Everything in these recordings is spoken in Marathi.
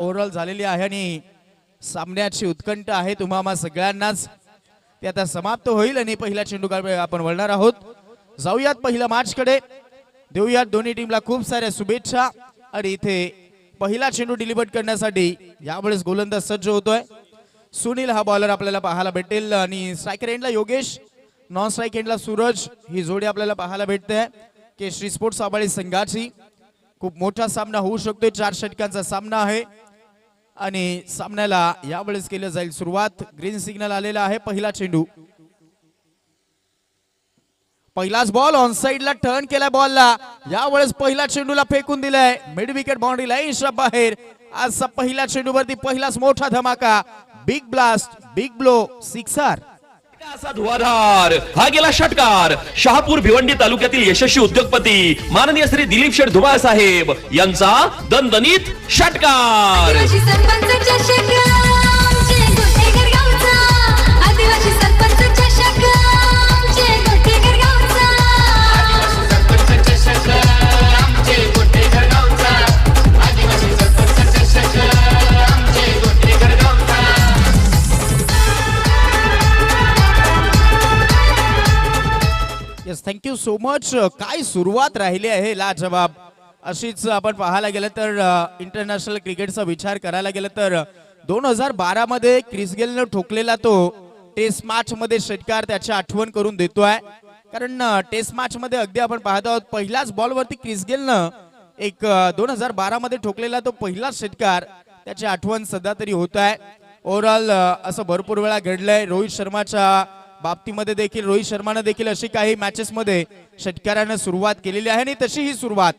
ओव्हरऑल झालेली आहे आणि सामन्याची उत्कंठ आहे तुम्हा सगळ्यांनाच. ते आता समाप्त होईल आणि पहिल्या चेंडूकडे आपण वळणार आहोत. जाऊयात पहिल्या मॅच कडे. देऊयात दोन्ही टीमला खूप साऱ्या शुभेच्छा. आणि इथे पहिला चेंडू डिलिव्हर करण्यासाठी यावेळेस गोलंदाज सज्ज होतोय. सुनील हा बॉलर आपल्याला पाहायला भेटेल आणि स्ट्रायकर एंडला योगेश, नॉन स्ट्राईक एंडला सूरज ही जोडी आपल्याला पाहायला भेटते. केशरी स्पोर्ट्स आबाळी संघाची खूप मोठा सामना होऊ शकतो. 4 षटकांचा सामना आहे आणि सामन्याला यावेळेस केलं जाईल सुरुवात. ग्रीन सिग्नल आलेला आहे. पहिला चेंडू, पहिलाच बॉल ऑन साइडला टर्न केलाय बॉलला. यावेळेस पहिला चेंडूला फेकून दिलाय मिड विकेट बाउंड्री लाईनच्या बाहेर. आजचा पहिल्या चेंडूवरती पहिलाच मोठा धमाका, big blast, big blow, sixer. असा धुवाधार हा गेला षटकार. शहापूर भिवंडी तालुक्यातील यशस्वी उद्योगपती माननीय श्री दिलीप शेठ धुमाळ साहेब यांचा दणदणीत षटकार. Thank you so much. काय सुरुवात राहिली आहे लाजवाब. अशीच आपण पाहायला गेलं तर इंटरनॅशनल क्रिकेटचा विचार करायला गेलं तर 2012 मध्ये क्रिस गेलनं ठोकलेला तो टेस्ट मॅच मध्ये षटकार त्याची आठवण करून देतोय. कारण टेस्ट मॅच मध्ये अगदी आपण पाहत आहोत पहिल्याच बॉल वरती क्रिस गेलनं एक 2012 मध्ये ठोकलेला तो पहिला षटकार त्याची आठवण सध्या तरी होत आहे. ओव्हरऑल असं भरपूर वेळा घडलंय. रोहित शर्माच्या बाबतीमध्ये देखील रोहित शर्माने देखील अशी काही मॅचेस मध्ये षटकाराने सुरुवात केलेली आहे आणि तशी ही सुरुवात.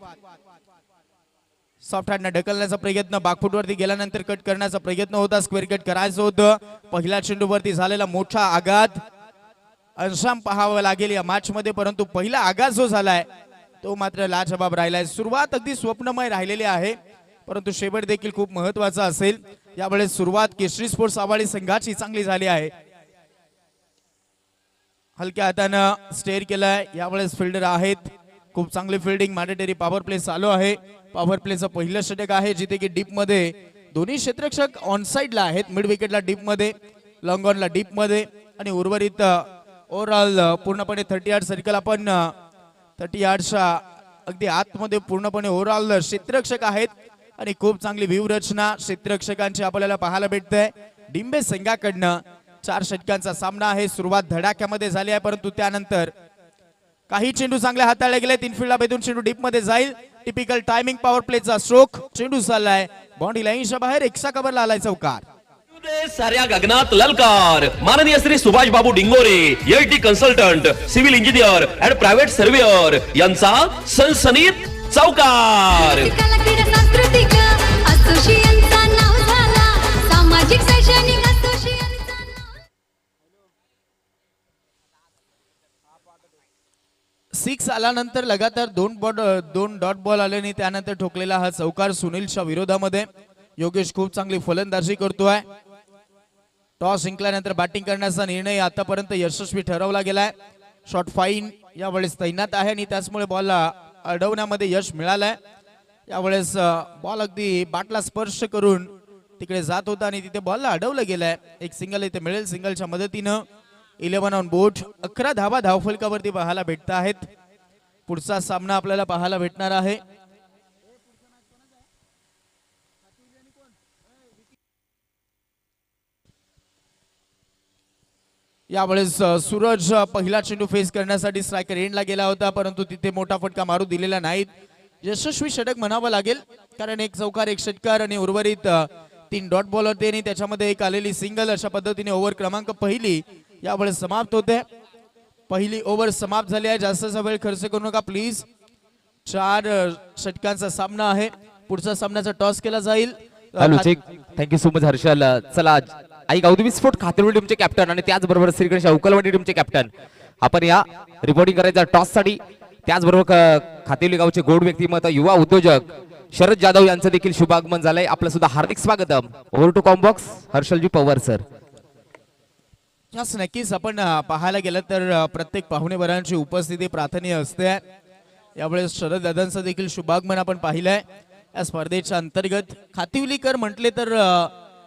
सॉफ्ट हँडने ढकलण्याचा प्रयत्न, बाकफुटवरती गेल्यानंतर कट करण्याचा प्रयत्न होता. स्क्वेअर कट करायचं होतं. पहिल्या चेंडूवरती झालेला मोठा आघात अंशाम पाहावा लागेल या मॅच मध्ये, परंतु पहिला आघात जो झालाय तो मात्र लाजवाब राहिलाय. सुरुवात अगदी स्वप्नमय राहिलेली आहे परंतु शेवट देखील खूप महत्वाचा असेल. यावेळेस सुरुवात केशरी स्पोर्ट्स आवाळी संघाची चांगली झाली आहे. हलक्या हातानं स्टेअर केलाय. यावेळेस फिल्डर आहेत. खूप चांगली फिल्डिंग. मॅन्डेटरी पॉवर प्ले चालू आहे. पॉवर प्लेचं पहिलं षटक आहे जिथे की डीप मध्ये दोन्ही क्षेत्ररक्षक ऑन साइडला आहेत. मिड विकेटला डीप मध्ये, लॉंग ऑनला डीप मध्ये आणि उर्वरित ओव्हरऑल पूर्णपणे 30 यार्ड सर्कल आपण 30 यार्डच्या अगदी आतमध्ये पूर्णपणे ओव्हरऑल क्षेत्ररक्षक आहेत आणि खूप चांगली व्यूहरचना क्षेत्ररक्षकांची आपल्याला पाहायला भेटते. डिंबे संघाकडनं 4 षटकांचा सामना आहे. सुरुवात धडाक्यामध्ये झाली आहे परंतु त्यानंतर काही चेंडू चांगले हाताळले गेले. इनफिल्डला बेदून चेंडू डीप मध्ये जाईल. टिपिकल टायमिंग पॉवर प्लेचा स्ट्रोक. चेंडू चाललाय बाउंड्री लाईनच्या बाहेर. एक्सा कव्हरला आलाय चौकार. साऱ्या गगनात ललकार. माननीय Shri Subhash Babu Dingore LT consultant, civil engineer and private surveyor यांचा सनसनीत चौकार. सिक्स आल्यानंतर लगातार दोन डॉट बॉल आले आणि त्यानंतर ठोकलेला हा चौकार सुनीलच्या विरोधामध्ये. योगेश खूप चांगली फलंदाजी करतोय. टॉस जिंकल्यानंतर बॅटिंग करण्याचा निर्णय आतापर्यंत यशस्वी ठरवला गेलाय. शॉर्ट फाईन यावेळेस तैनात आहे आणि त्याचमुळे बॉलला अडवण्यामध्ये यश मिळालंय. यावेळेस बॉल अगदी बाटला स्पर्श करून तिकडे जात होता आणि तिथे बॉलला अडवलं गेलंय. एक सिंगल इथे मिळेल. सिंगलच्या मदतीनं 11 ऑन बोर्ड. 11 धावा धावफलकावरती पाहायला भेटत आहेत. पुढचा सामना आपल्याला पाहायला भेटणार आहे. यावेळेस सूरज पहिला चेंडू फेस करण्यासाठी स्ट्रायकर एंडला गेला होता परंतु तिथे मोठा फटका मारू दिलेला नाहीत. यशस्वी षटक म्हणावं लागेल कारण एक चौकार, एक षटकार आणि उर्वरित 3 डॉट बॉल होते आणि त्याच्यामध्ये एक आलेली सिंगल. अशा पद्धतीने ओव्हर क्रमांक पहिली यावेळेस समाप्त होते. पहिली ओव्हर समाप्त झाली आहे. जास्तचा वेळ खर्च करू नका प्लीज. 4 षटकांचा सामना आहे. पुढचा सामन्याचा टॉस केला जाईल. Thank you so much Harshal. चला आई गावदेवी स्पोर्ट खातेवाडी टीमचे कॅप्टन आणि त्याचबरोबर श्रीगणेश अवकलवाडी टीमचे कॅप्टन आपण या रिपोर्टिंग करायचा टॉस साठी. त्याचबरोबर खातेवली गावचे गोड व्यक्तिमत्व युवा उद्योजक शरद जाधव यांचं देखील शुभागमन झालंय. आपलं सुद्धा हार्दिक स्वागतम. ओव्हर टू कॉम्बॉक्स हर्षलजी पवार सर. यस, नक्कीच आपण पाहायला गेलं तर प्रत्येक पाहुणेवरांची उपस्थिती प्रार्थनीय असते. यावेळेस शरद दादांचं देखील शुभागमन आपण पाहिलंय. या स्पर्धेच्या अंतर्गत खातिवलीकर म्हटले तर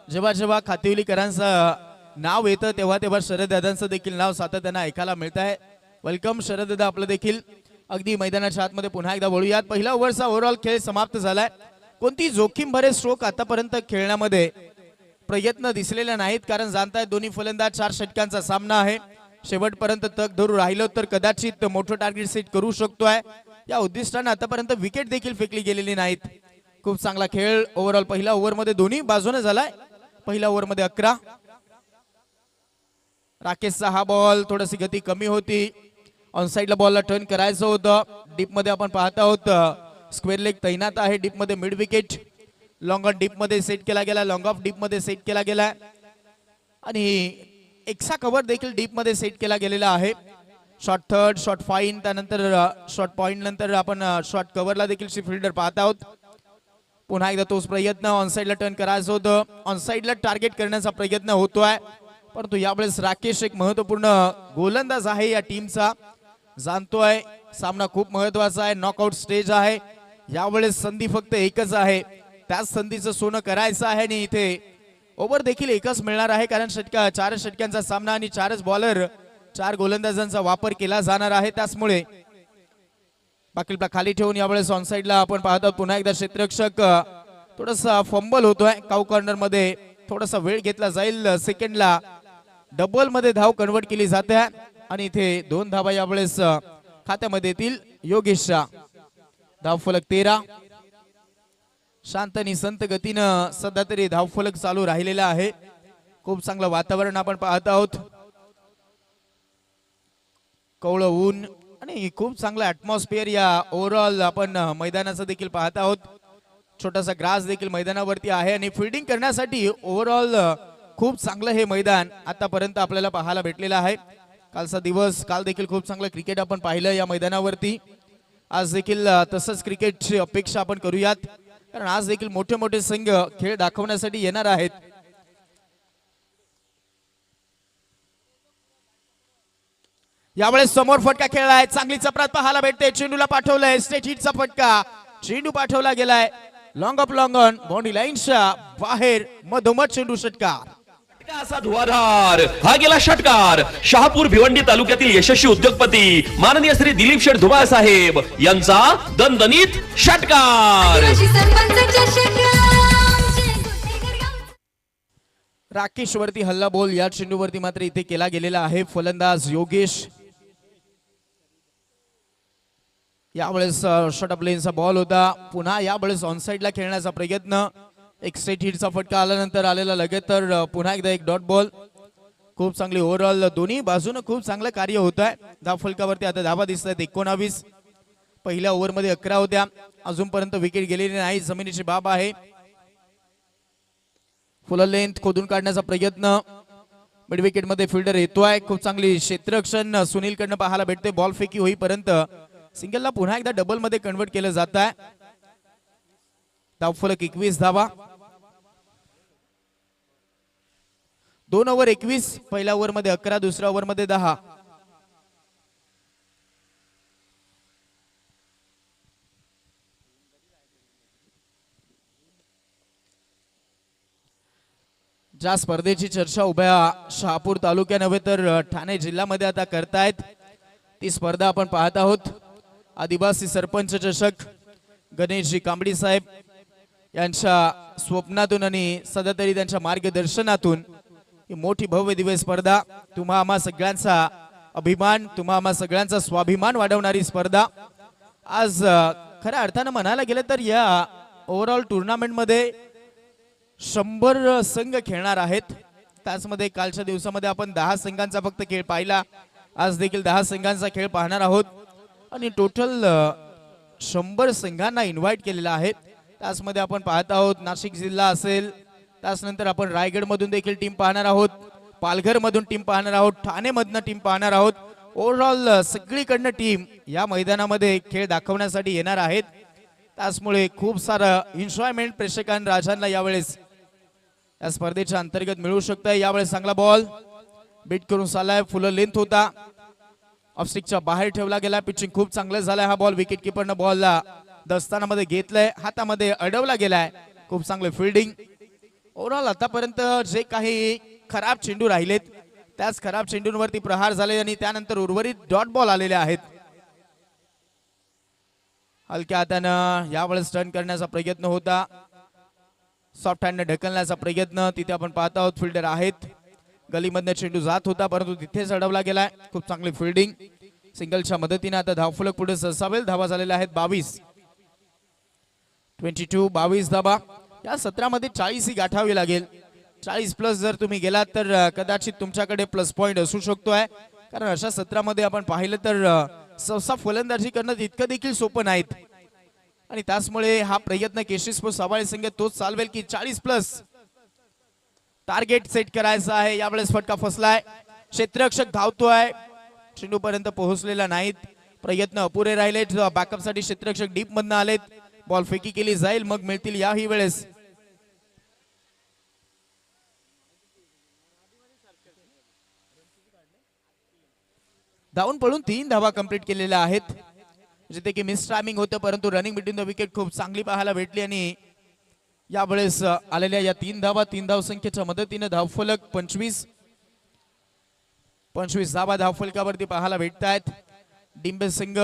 जेव्हा जेव्हा खातिवलीकरांचं नाव येतं तेव्हा तेव्हा शरद दादांचं देखील नाव सातत्यानं ऐकायला मिळत आहे. वेलकम शरद दादा, आपलं देखील अगदी मैदानाच्या आतमध्ये पुन्हा एकदा वळूयात. पहिला ओव्हरचा ओव्हरऑल खेळ समाप्त झालाय. कोणती जोखीम भरे स्ट्रोक आतापर्यंत खेळण्यामध्ये प्रयत्न दिसलेले नाहीत, कारण जाणताय दोन्ही फलंदाज 4 षटकांचा सामना आहे. शेवटपर्यंत तग धरू राहिलो तर कदाचित मोठं टार्गेट सेट करू शकतोय. या उद्दिष्टाने आतापर्यंत विकेट देखील फेकली गेलेली नाहीत. खूप चांगला खेळ ओव्हरऑल पहिल्या ओव्हरमध्ये दोन्ही बाजूने झालाय. पहिल्या ओव्हरमध्ये 11. राकेशचा हा बॉल थोडीशी गती कमी होती. ऑन साइडला बॉलला टर्न करायचं होतं. डीप मध्ये आपण पाहत आहोत स्क्वेअर लेग तैनात आहे. डीप मध्ये mid wicket long on deep मध्ये सेट केला गेला, लॉंग ऑफ डीप मध्ये सेट केला गेला आणि एक्सा कव्हर देखील डीप मध्ये सेट केला गेलेला आहे. शॉर्ट थर्ड, शॉर्ट फाईन, त्यानंतर शॉर्ट पॉइंट नंतर आपण शॉर्ट कव्हरला देखील फिल्डर पाहत आहोत. पुन्हा एकदा तोच प्रयत्न, ऑन साइडला टर्न करायचं होतं, ऑन साइडला टार्गेट करण्याचा प्रयत्न होतोय. परंतु यावेळेस राकेश एक महत्वपूर्ण गोलंदाज आहे या टीमचा, जाणतोय सामना खूप महत्वाचा आहे. नॉकआउट स्टेज आहे. यावेळेस संधी फक्त एकच आहे, त्याच संधीचं सोनं करायचं आहे आणि इथे ओव्हर देखील एकच मिळणार आहे, कारण 4 षटकांचा सामना आणि 4च बॉलर, 4 गोलंदाजांचा वापर केला जाणार आहे. त्याचमुळे बाकीला खाली ठेवून यावेळेस ऑन साइडला आपण पाहतो पुन्हा एकदा क्षेत्ररक्षक थोडासा फंबल होतोय. काउ कॉर्नर मध्ये थोडासा वेळ घेतला जाईल. सेकंडला डबल मध्ये धाव कन्वर्ट केली जाते आणि इथे 2 धावा यावेळेस खात्यामध्ये येतील योगेशच्या. धावफलक 13. शांत आणि संत गतीनं सध्या तरी धावफलक चालू राहिलेला आहे. खूप चांगलं वातावरण आपण पाहत आहोत. कवळं ऊन आणि खूप चांगलं ऍटमॉस्फिअर या ओव्हरऑल आपण मैदानाचं देखील पाहत आहोत. छोटासा ग्रास देखील मैदानावरती आहे आणि फिल्डिंग करण्यासाठी ओव्हरऑल खूप चांगलं हे मैदान आतापर्यंत आपल्याला पाहायला भेटलेलं आहे. कालचा दिवस, काल देखील खूप चांगलं क्रिकेट आपण पाहिलं या मैदानावरती. आज देखील तसंच क्रिकेटची अपेक्षा आपण करूयात, कारण आज देखील मोठे मोठे संघ खेळ दाखवण्यासाठी येणार आहेत. यावेळेस समोर फटका खेळलाय, चांगली चपरात पाहायला भेटते. चेंडूला पाठवलंय, स्टेट हिटचा फटका, चेंडू पाठवला गेलाय long of long on boundary लाईनच्या बाहेर, मधोमध चेंडू षटकार. असा धुवाधार हा गेला षटकार. शहापूर भिवंडी तालुक्यातील यशस्वी उद्योगपती माननीय श्री दिलीप शेठ धुमाळ साहेब यांचा दणदणीत षटकार. राकेश वरती हल्ला बॉल या चेंडूवरती मात्र इथे केला गेलेला आहे. फलंदाज योगेश. यावेळेस शॉर्ट ऑफ लेनचा बॉल होता. पुन्हा यावेळेस ऑन साइडला खेळण्याचा प्रयत्न. एक स्ट्रेट हिटचा फटका आल्यानंतर आलेला लगेच तर पुन्हा एकदा एक डॉट बॉल. खूप चांगली ओव्हरऑल दोन्ही बाजूने खूप चांगलं कार्य होत आहे. धाव फलकावरती आता धावा दिसत आहेत 19. पहिल्या ओव्हरमध्ये 11 होत्या. अजूनपर्यंत विकेट गेलेली नाही, जमिनीची बाब आहे. फुल लेंथ खोदून काढण्याचा प्रयत्न. मिड विकेट मध्ये फिल्डर येतोय. खूप चांगली क्षेत्ररक्षण सुनील कडनं पाहायला भेटते. बॉल फेकी होईपर्यंत सिंगलला पुन्हा एकदा डबल मध्ये कन्वर्ट केलं जात आहे. धावफलक 21 धावा. 2 ओव्हर 21. पहिल्या ओव्हर मध्ये 11, दुसऱ्या ओव्हर मध्ये 10. ज्या स्पर्धेची चर्चा उभ्या शहापूर तालुक्या नव्हे तर ठाणे जिल्ह्यामध्ये आता करतायत, ती स्पर्धा आपण पाहत आहोत. आदिवासी सरपंच चषक गणेशजी कांबडी साहेब यांच्या स्वप्नातून आणि सध्या तरी त्यांच्या मार्गदर्शनातून ही मोठी भव्य दिव्य स्पर्धा, तुम्हा आम्हा सगळ्यांचा अभिमान, तुम्हा आम्हा सगळ्यांचा स्वाभिमान वाढवणारी स्पर्धा. आज खऱ्या अर्थानं म्हणायला गेलं तर या ओव्हरऑल टुर्नामेंट मध्ये 100 संघ खेळणार आहेत. त्याचमध्ये कालच्या दिवसामध्ये आपण 10 संघांचा फक्त खेळ पाहिला. आज देखील 10 संघांचा खेळ पाहणार आहोत आणि टोटल 100 संघांना इन्व्हाइट केलेला आहे. त्याचमध्ये आपण पाहत आहोत नाशिक जिल्हा असेल, त्यानंतर आपण रायगड मधून देखील टीम पाहणार आहोत, पालघर मधून टीम पाहणार आहोत, ठाणे मधून टीम पाहणार आहोत. ओव्हरऑल सगळीकडनं टीम या मैदानामध्ये खेळ दाखवण्यासाठी येणार आहेत. त्याचमुळे खूप सारं एन्जॉयमेंट प्रेक्षकांना राजांना यावेळेस या स्पर्धेच्या अंतर्गत मिळू शकतं. यावेळेस चांगला बॉल बीट करून चाललाय, फुल लेंथ होता, ऑफस्टिकच्या बाहेर ठेवला गेला. पिचिंग खूप चांगलं झालंय. हा बॉल विकेट किपरनं बॉलला दस्तानामध्ये घेतलंय, हातामध्ये अडवला गेलाय. खूप चांगलं फिल्डिंग. ओव्हरऑल आतापर्यंत जे काही खराब चेंडू राहिलेत त्याच खराब चेंडूंवरती प्रहार झाले आणि त्यानंतर उर्वरित डॉट बॉल आलेले आहेत. हलक्या हातानं यावेळेस टर्न करण्याचा प्रयत्न होता, सॉफ्ट हँडने ढकलण्याचा प्रयत्न तिथे आपण पाहत आहोत. फिल्डर आहेत, गलीमधनं चेंडू जात होता परंतु तिथेच अडवला गेलाय. खूप चांगली फिल्डिंग. सिंगलच्या मदतीने आता धावफलक पुढे सरसावेल. धावा झालेल्या आहेत 22. 22 धावा. या सत्रामध्ये 40 ही गाठावी लागेल. 40 प्लस जर तुम्ही गेलात तर कदाचित तुमच्याकडे प्लस पॉइंट असू शकतोय, कारण अशा सत्रामध्ये आपण पाहिलं तर सहसा फलंदाजी करणं इतकं देखील सोपं नाहीत आणि त्याचमुळे हा प्रयत्न केशरी स्पोर्ट्स साबाळे संघ तोच चालवेल की 40 प्लस टार्गेट सेट करायचा आहे. यावेळेस फटका फसलाय, क्षेत्ररक्षक धावतोय, चेंडू पर्यंत पोहोचलेला नाहीत. प्रयत्न अपुरे राहिले. बॅकअप साठी क्षेत्ररक्षक डीप मधनं आलेत. बॉल फेकी केली जाईल, मग मिळतील याही वेळेस. धावून पळून 3 धावा कंप्लीट केलेल्या आहेत, जिथे की मिस टायमिंग होतं परंतु रनिंग बिटवीन द विकेट खूप चांगली पाहायला भेटली आणि यावेळेस आलेल्या या 3 धावा 3 धावसंख्येच्या मदतीने धावफलक 25 धावा धावफलकावरती पाहायला भेटत आहेत. डिंबे सिंग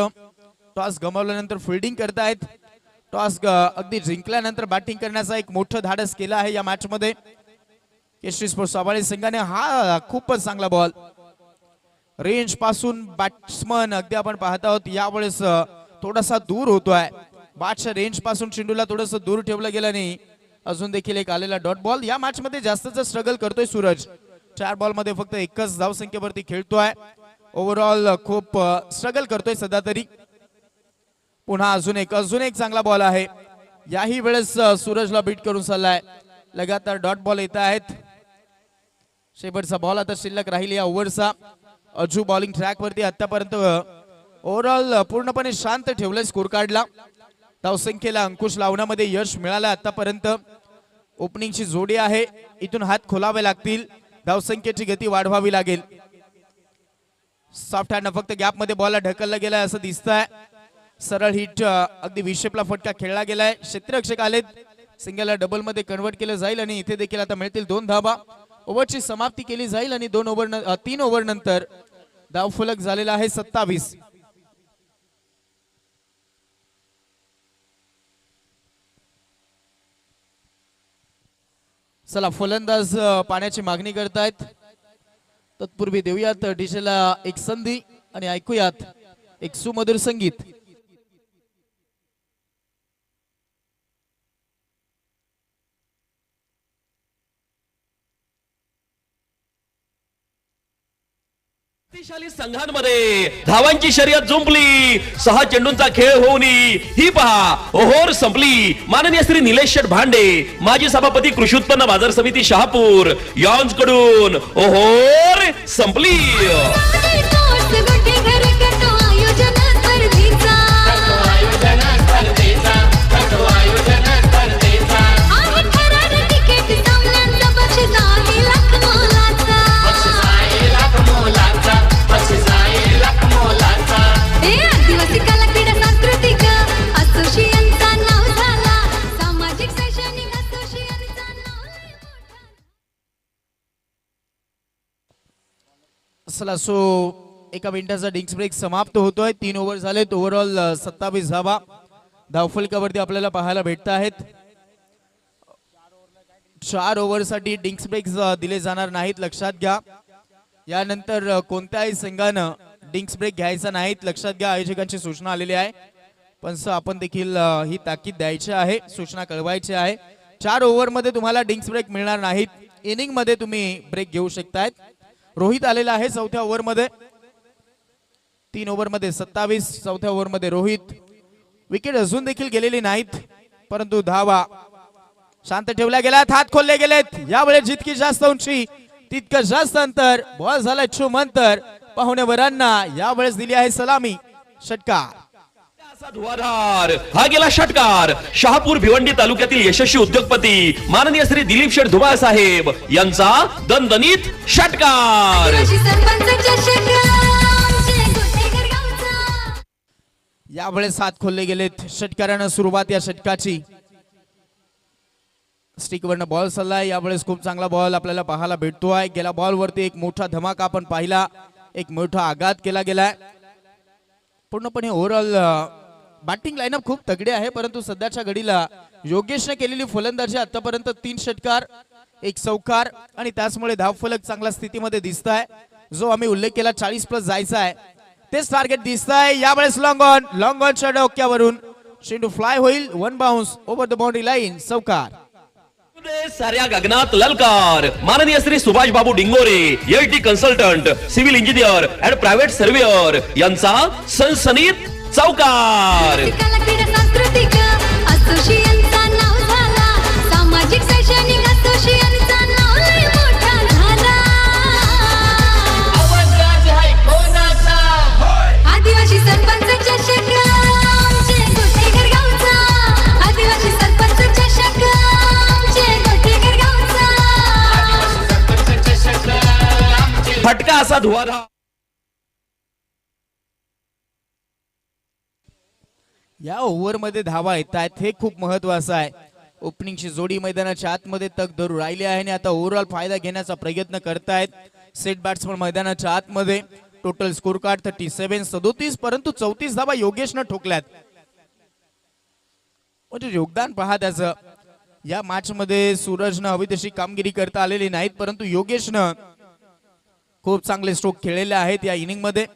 टॉस गमावल्यानंतर फिल्डिंग करतायत. टॉस अगदी जिंकल्यानंतर बॅटिंग करण्याचा एक मोठं धाडस केलं आहे या मॅच मध्ये केशरी स्पोर्ट्स साबाळे संघाने. हा खूपच चांगला बॉल रेंज पासून बॅट्समन अगदी आपण पाहत आहोत यावेळेस थोडासा दूर होतोय. बॅटच्या रेंज पासून चेंडूला थोडंसं दूर ठेवलं गेलं नाही. अजून देखील एक आलेला डॉट बॉल. या मॅच मध्ये जास्तच स्ट्रगल करतोय सूरज. 4 बॉल मध्ये फक्त एकच धावसंख्येवरती खेळतोय. ओव्हरऑल खूप स्ट्रगल करतोय सध्या तरी. पुन्हा अजून एक चांगला बॉल आहे. याही वेळेस सूरजला बीट करून चाललाय. लगातार डॉट बॉल येत आहेत. शेवटचा बॉल आता शिल्लक राहील या ओव्हरचा. अजू बॉलिंग ट्रॅक वरती आतापर्यंत ओव्हरऑल पूर्णपणे शांत ठेवलंय स्कोर कार्डला. धावसंख्येला अंकुश लावण्यामध्ये यश मिळालं आतापर्यंत. ओपनिंगची जोडी आहे, इथून हात खोलावे लागतील. धावसंख्येची गती वाढवावी लागेल. सॉफ्ट हँड फक्त गॅप मध्ये बॉलला ढकलला गेलाय असं दिसतंय. सरळ हिट अगदी विशेपला फटका खेळला गेलाय. क्षेत्ररक्षक आलेत, सिंगलला डबल मध्ये कन्वर्ट केलं जाईल आणि इथे देखील आता मिळतील 2 धावा. ओव्हरची समाप्ती केली जाईल आणि 3 ओव्हर नंतर धावफलक झालेला आहे 27. चला फलंदाज पाण्याची मागणी करतायत. तत्पूर्वी देऊयात डिशेला एक संधी आणि ऐकूयात एक सुमधुर संगीत. शक्तिशाली संघांमध्ये धावांची शर्यत जुंपली. 6 चेंडूंचा खेळ होऊन ही पहा ओहोर संपली. माननीय श्री निलेश शेठ भांडे, माजी सभापती कृषी उत्पन्न बाजार समिती शहापूर यांच्याकडून ओहोर संपली. सो एका मिनिटाचा डिंक्स ब्रेक समाप्त होतोय. 3 ओव्हर झालेत. ओव्हरऑल 27 धावा धावफलकावरती आपल्याला पाहायला भेटत आहेत. 4 ओव्हरसाठी डिंक्स ब्रेक दिले जाणार नाहीत, लक्षात घ्या. यानंतर कोणत्याही संघानं डिंक्स ब्रेक घ्यायचा नाहीत, लक्षात घ्या. आयोजकांची सूचना आलेली आहे, पण आपण देखील ही ताकीद द्यायची आहे, सूचना कळवायची आहे. 4 ओव्हर मध्ये तुम्हाला डिंक्स ब्रेक मिळणार नाहीत. इनिंग मध्ये तुम्ही ब्रेक घेऊ शकतायत. रोहित आलेला आहे 4थ्या ओव्हर मध्ये. 3 ओव्हर मध्ये 27, 4थ्या ओव्हर मध्ये रोहित. विकेट अजून देखील गेलेली नाहीत, परंतु धावा शांत ठेवल्या गेल्यात, हात खोलले गेलेत. यावेळेस जितकी जास्त उंची तितकं जास्त अंतर. बॉल झाला चुमंतर. पाहुणेवरांना यावेळेस दिली आहे सलामी. षटकार. धुवाधार हा गेला षटकार. शहापूर भिवंडी तालुक्यातील यशस्वी उद्योगपती माननीय श्री दिलीप शेठ धुमाळ साहेब यांचा दणदणीत षटकार. यावेळेस हात खोलले गेलेत षटकारानं सुरुवात या षटकाची. स्टिक वरनं बॉल चाललाय. यावेळेस खूप चांगला बॉल आपल्याला पाहायला भेटतोय. गेल्या बॉल वरती एक मोठा धमाका आपण पाहिला, एक मोठा आघात केला गेलाय. पूर्णपणे ओव्हरऑल बॅटिंग लाईनअप खूप तगडी आहे, परंतु सध्याच्या घडीला योगेशने केलेली फलंदाजी आतापर्यंत 3 षटकार 1 चौकार आणि त्याचमुळे धावफलक चांगल्या स्थितीमध्ये दिसत आहे. जो आम्ही उल्लेख केला 40+ जायचा आहे तेच टार्गेट दिसत आहे. यावेळेस लॉंग ऑनच्या डोक्यावरून चेंडू फ्लाय होईल. 1 bounce over the boundary line, चौकार. साऱ्या गगनात ललकार. माननीय Shri Subhash Babu Dingore, LT consultant, civil engineer and private surveyor यांचा सनसनीत चौकार. सांस्कृतिक असोसिएशनचा नाव झाला, सामाजिक शैक्षणिक असोसिएशनचा नाव लय मोठा झाला. आदिवासी सरपंच चषक आमचे गोटेकर गावचा, आदिवासी सरपंच चषक आमचे गोटेकर गावचा. फटका असा धुवाधा. या ओव्हर मध्ये धावा येत आहेत हे खूप महत्वाचं आहे. ओपनिंगची जोडी मैदानाच्या आतमध्ये तग धरून राहिली आहे आणि आता ओव्हरऑल फायदा घेण्याचा प्रयत्न करतायत सेट बॅट्समन मैदानाच्या आतमध्ये. टोटल स्कोर कार्ड 37-37, परंतु 34 धावा योगेशनं ठोकल्यात. म्हणजे योगदान पहा त्याचं. या मॅच मध्ये सूरजनं हवी तशी कामगिरी करता आलेली नाहीत, परंतु योगेशनं खूप चांगले स्ट्रोक खेळलेले आहेत या इनिंग मध्ये.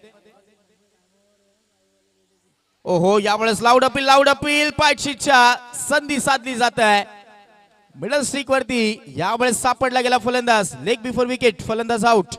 ओहो, यावेळेस लाऊड अपील पायचीच्या संधी साधली जात आहे मिडल स्टिक वरती. यावेळेस सापडला गेला फलंदाज. लेग बिफोर विकेट, फलंदाज आउट.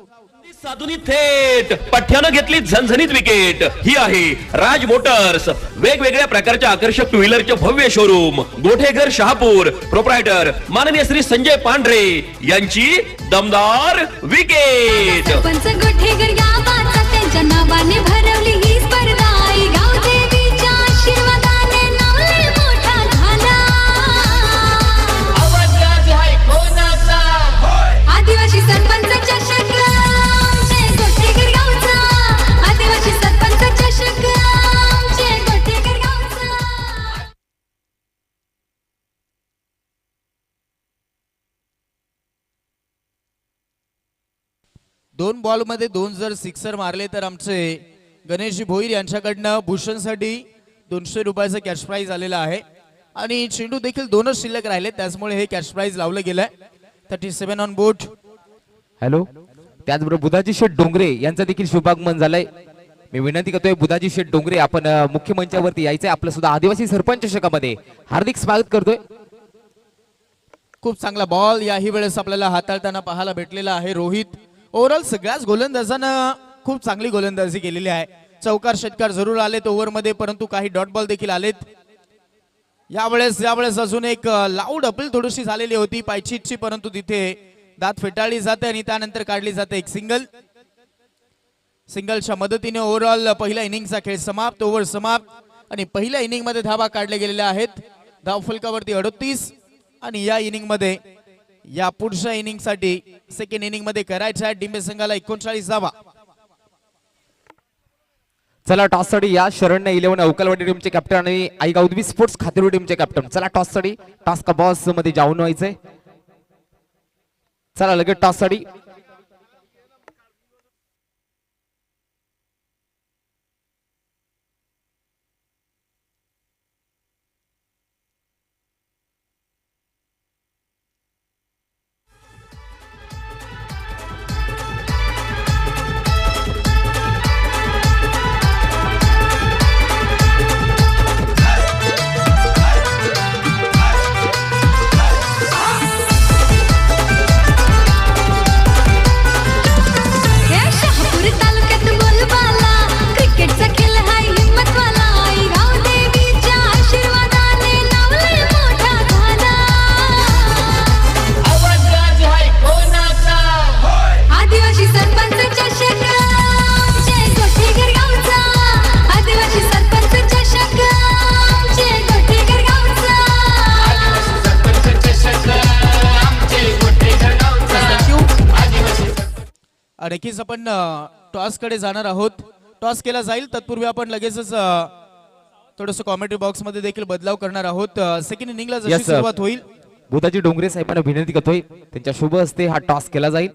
साधुनी थेट पठ्यानं घेतली झणझणीत विकेट. ही आहे राज मोटर्स, वेगवेगळ्या प्रकारच्या आकर्षक टू व्हीलरचे भव्य शोरूम, गोठेघर शहापूर. प्रोप्रायटर माननीय श्री संजय पांढरे यांची दमदार विकेट. सरपंच गोठेकर गावाचा त्यांच्या नावाने भरवली ही स्पर्धा. आई गाव देवीच्या आशीर्वादाने नाव लय मोठा झाला. आदिवासी सरपंच चषक आमचे गोठेकर गावचा, आदिवासी सरपंच चषक आमचे गोठेकर गावचा. 2 बॉल मध्ये 2 जर सिक्सर मारले तर आमचे गणेशजी भोईर यांच्याकडनं भूषणसाठी 200 रुपयाचं कॅश प्राइज आलेलं आहे आणि चेंडू देखील 2च शिल्लक राहिले, त्याचमुळे हे कॅश प्राइज लावलं गेलंय. 37 ऑन बोर्ड. हॅलो, त्याचबरोबर बुधाजी शेठ डोंगरे यांचा देखील शुभागमन झालंय. मी विनंती करतोय बुधाजी शेठ डोंगरे आपण मुख्य मंचावरती यायचंय. आपलं सुद्धा आदिवासी सरपंच चषकामध्ये हार्दिक स्वागत करतोय. खूप चांगला बॉल याही वेळेस आपल्याला हाताळताना पाहायला भेटलेला आहे. रोहित ओव्हरऑल सगळ्याच गोलंदाजांना खूप चांगली गोलंदाजी केलेली आहे. चौकार षटकार जरूर आलेत ओव्हर मध्ये, परंतु काही डॉट बॉल देखील आलेत. यावेळेस अजून एक लाऊड अपील थोडीशी झालेली होती पायचीटची, परंतु तिथे दात फेटाळली जाते आणि त्यानंतर काढली जाते एक सिंगलच्या मदतीने ओव्हरऑल पहिल्या इनिंगचा खेळ समाप्त. ओव्हर समाप्त आणि पहिल्या इनिंग मध्ये धावा काढल्या गेलेल्या आहेत. धावफलकावरती 38 आणि या इनिंग मध्ये या पुढच्या इनिंग साठी सेकंड इनिंग मध्ये करायच्या आहे डिंबे संघाला 39 धावा. चला टॉस साठी या शरण्य 11 अवकालवाडी टीमचे कॅप्टन आणि आई गावदेवी स्पोर्ट्स खातेरी टीमचे कॅप्टन. चला टॉस साठी टॉस का बॉस मध्ये जाऊन व्हायचंय. चला लगेच टॉस साठी. नक्कीच आपण टॉस कडे जाणार आहोत. टॉस केला जाईल तत्पूर्वी आपण लगेचच थोडंसं कॉमेंट्री बॉक्स मध्ये देखील बदलाव करणार आहोत. सेकंड इनिंगला जशी Yes, sir. सुरुवात होईल बुधाजी डोंगरे साहेबांना विनंती करतोय त्यांच्या शुभ हस्ते हा टॉस केला जाईल.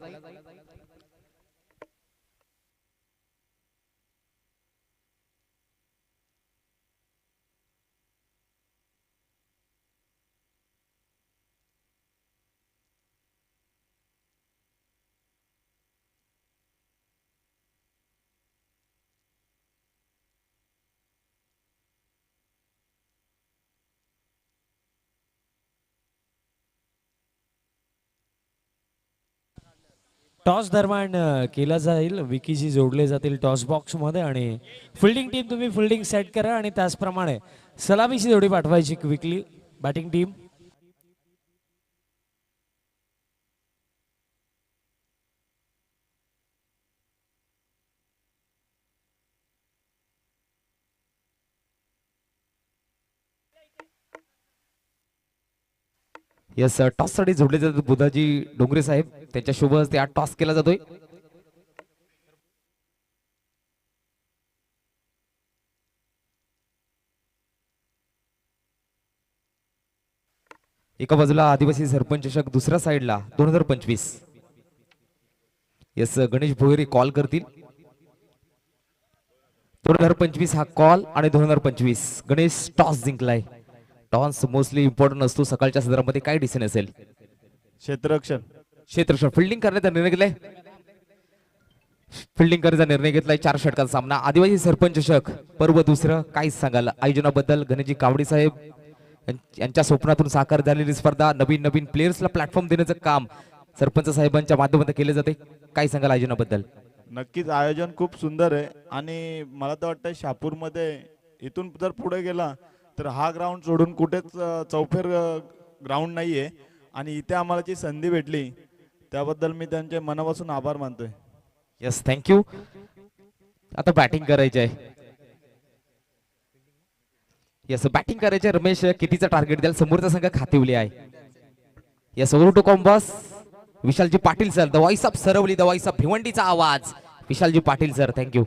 टॉस दरम्यान केला जाईल. विकीजी जोडले जातील टॉस बॉक्स मध्ये आणि फिल्डिंग टीम तुम्ही फिल्डिंग सेट करा आणि त्याचप्रमाणे सलामीची जोडी पाठवायची quickly batting team. Yes toss साठी जोडले जातात बुधाजी डोंगरे साहेब त्यांच्या शुभ हस्ते हा टॉस केला जातोय. एका बाजूला आदिवासी सरपंच चषक, दुसऱ्या साइडला 2025. यस गणेश भोईरे कॉल करतील. 2025 हा कॉल आणि 2025 गणेश टॉस जिंकलाय. टॉस मोस्टली इम्पॉर्टंट असतो. सकाळच्या सदरामध्ये काय डिसिजन असेल? क्षेत्ररक्षण फिल्डिंग करण्याचा निर्णय घेतलाय. फिल्डिंग करण्याचा निर्णय घेतलाय. 4 षटकांचा सामना आदिवासी सरपंच चषक पर्व दुसरं. काय सांगाल आयोजनाबद्दल? गणेशजी कावडी साहेब यांच्या स्वप्नातून साकार झालेली स्पर्धा, नवीन नवीन प्लेयर्सला प्लॅटफॉर्म देण्याचं काम सरपंच साहेबांच्या माध्यमातून केले जाते. काय सांगाल आयोजनाबद्दल? नक्कीच आयोजन खूप सुंदर आहे आणि मला तर वाटतं शहापूरमध्ये इथून जर पुढे गेला तर हा ग्राउंड सोडून कुठेच चौफेर ग्राउंड नाहीये आणि इथे आम्हाला जी संधी भेटली त्याबद्दल मी त्यांचे मनापासून आभार मानतोय. Yes thank you. आता बॅटिंग करायची आहे. यस बॅटिंग करायचे. रमेश कितीचा टार्गेट द्याल? समोरचा संघ खातिवली आहे. यस ओव्हर टू कॉम्बस Vishalji Patil sir, the voice of Saravali, the voice of भिवंडीचा आवाज विशालजी पाटील सर. थँक्यू.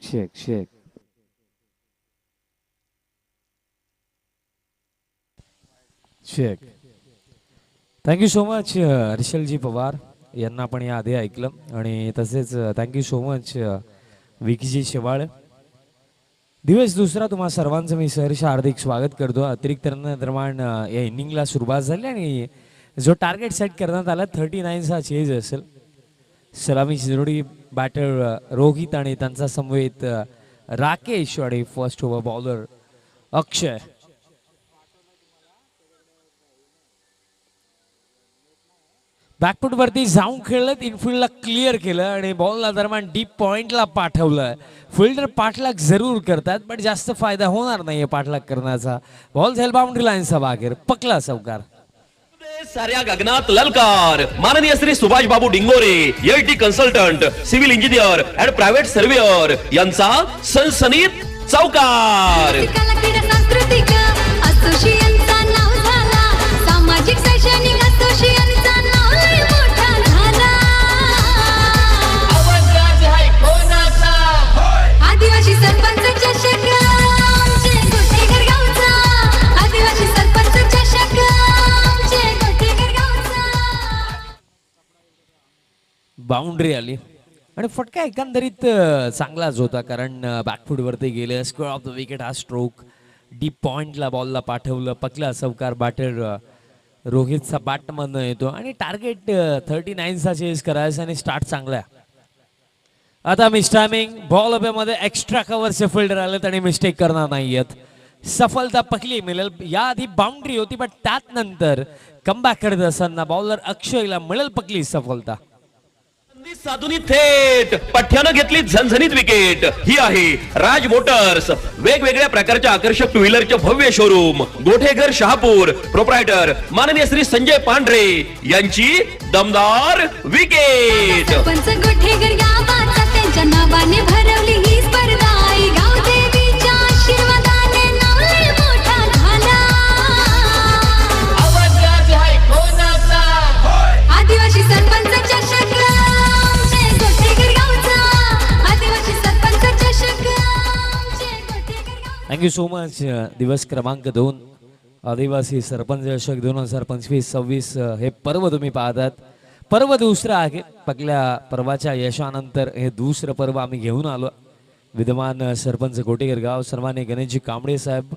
शेक thank you so much Harshalji Pawar यांना पण या आधी ऐकलं आणि तसेच थँक्यू सो मच विकीजी शेवाळ. दिवस दुसरा तुम्हा सर्वांचं मी सहर्ष हार्दिक स्वागत करतो. अतिरिक्त दरम्यान या इनिंगला सुरुवात झाली आणि जो टार्गेट सेट करण्यात आला 39चा चेज असेल. सलामीची जोडी बॅटर रोहित आणि त्यांचा समवेत राकेश आणि फर्स्ट ओव्हर बॉलर अक्षय. बॅकफूट वरती जाऊन खेळलं, इनफिल्डला क्लिअर केलं आणि बॉलला दरम्यान डीप पॉइंटला पाठवलं. फिल्डर पाठलाग जरूर करतात पण जास्त फायदा होणार नाहीये पाठलाग करण्याचा. बॉल झाला बाउंड्री लाईनचा बाहेर. पकला चौकार. साऱ्या गगनात ललकार. माननीय Shri Subhash Babu Dingore LT consultant, civil engineer and private surveyor यांचा सनसनीत चौकार. कला क्रीडा सांस्कृतिक असोसिएशनचा नाव झाला. सामाजिक शैक्षणिक असोसिएशनचा नाव लय मोठा झाला. आदिवासी सरपंच चषक आमचे गोटेघर गावचा. आदिवासी सरपंच चषक आमचे गोटेघर गावचा. बाउंड्री आली आणि फटका एकंदरीत चांगलाच होता कारण बॅकफूट वरती गेले. स्क्वेअर ऑफ द विकेट हा स्ट्रोक डीप पॉइंटला बॉलला पाठवलं. पकला चौकार. बॅटर रोहितचा बॅटमधनं येतो आणि टार्गेट 39चा चेस करायचा आणि स्टार्ट चांगला आहे. आता मिस टायमिंग बॉल मध्ये एक्स्ट्रा कव्हरचे फिल्डर आलेत आणि मिस्टेक करणार नाहीयेत. सफलता पकली मिळेल. याआधी बाउंड्री होती पण त्यात नंतर कमबॅक करत असताना बॉलर अक्षयला मिळेल पकली सफलता. साधुनी थेट पठ्यानं घेतली झणझणीत विकेट. ही आहे राज मोटर्स, वेगवेगळ्या प्रकारच्या आकर्षक टू व्हीलरचे भव्य शोरूम, गोठेघर शहापूर. प्रोप्रायटर माननीय श्री संजय पांढरे यांची दमदार विकेट. सरपंच गोठेघर गावाचा त्यांच्या नावाने भरवली ही स्पर्धा. आई गाव देवीच्या आशीर्वादाने नाव लय मोठा झाला. आदिवासी सरपंच चषक आमचे गोठेघर गावचा. आदिवासी सरपंच चषक आमचे गोठेघर थँक्यू सो मच. दिवस क्रमांक 2 आदिवासी सरपंच चषक 2025-26 हे पर्व तुम्ही पाहतात. पर्व दुसरं आहे. पहिल्या पर्वाच्या यशानंतर हे दुसरं पर्व आम्ही घेऊन आलो. विद्यमान सरपंच गोटेकर गाव सन्मान्य गणेशजी कांबळे साहेब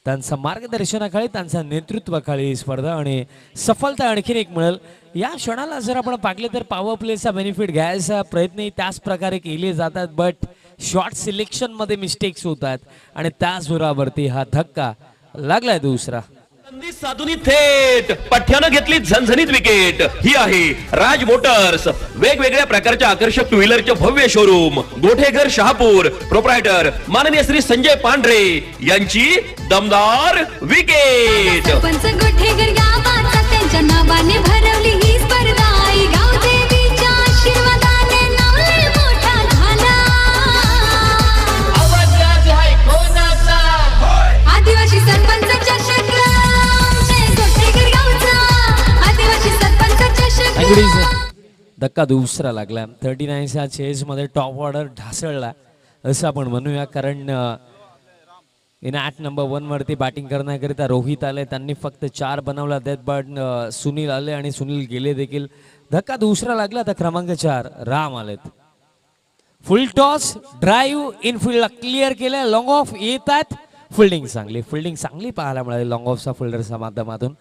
त्यांच्या मार्गदर्शनाखाली त्यांच्या नेतृत्वाखाली ही स्पर्धा आणि सफलता आणखीन एक मिळेल. या क्षणाला जर आपण पाहिले तर पॉवर प्लेचा बेनिफिट घ्यायचा प्रयत्नही त्याच प्रकारे केले जातात, बट शॉर्ट सिलेक्शन मध्ये मिस्टेक्स होतात आणि त्याच जोरावरती हा धक्का लागलाय दुसरा. संधी साधून थेट पठ्यानं घेतली झणझणीत विकेट. ही आहे राज मोटर्स, वेगवेगळ्या प्रकारच्या आकर्षक टू व्हीलरचे भव्य शोरूम, गोठेघर शहापूर, प्रोप्रायटर माननीय श्री संजय पांढरे यांची दमदार विकेट. सरपंच गोठेकर गावाचा त्यांच्या नावाने भरवली ही स्पर्धा. आई गाव देवीच्या आशीर्वादाने नाव लय मोठा झाला. आदिवासी सरपंच चषक जय गोठेकर गावचा. आदिवासी सरपंच चषक. धक्का दुसरा लागला. 39च्या चेस मध्ये टॉप ऑर्डर ढासळला असं आपण म्हणूया, कारण इन ॲट नंबर 1 वरती बॅटिंग करण्याकरिता रोहित आले. त्यांनी फक्त 4 बनवला देत, बट सुनील आले आणि सुनील गेले देखील. धक्का दुसरा लागला. तर क्रमांक 4 राम आलेत. फुल टॉस ड्राईव्ह इनफिल्डला क्लिअर केलं. लॉंग ऑफ येतात. फिल्डिंग चांगली पाहायला मिळाली लॉंग ऑफचा फिल्डरच्या माध्यमातून.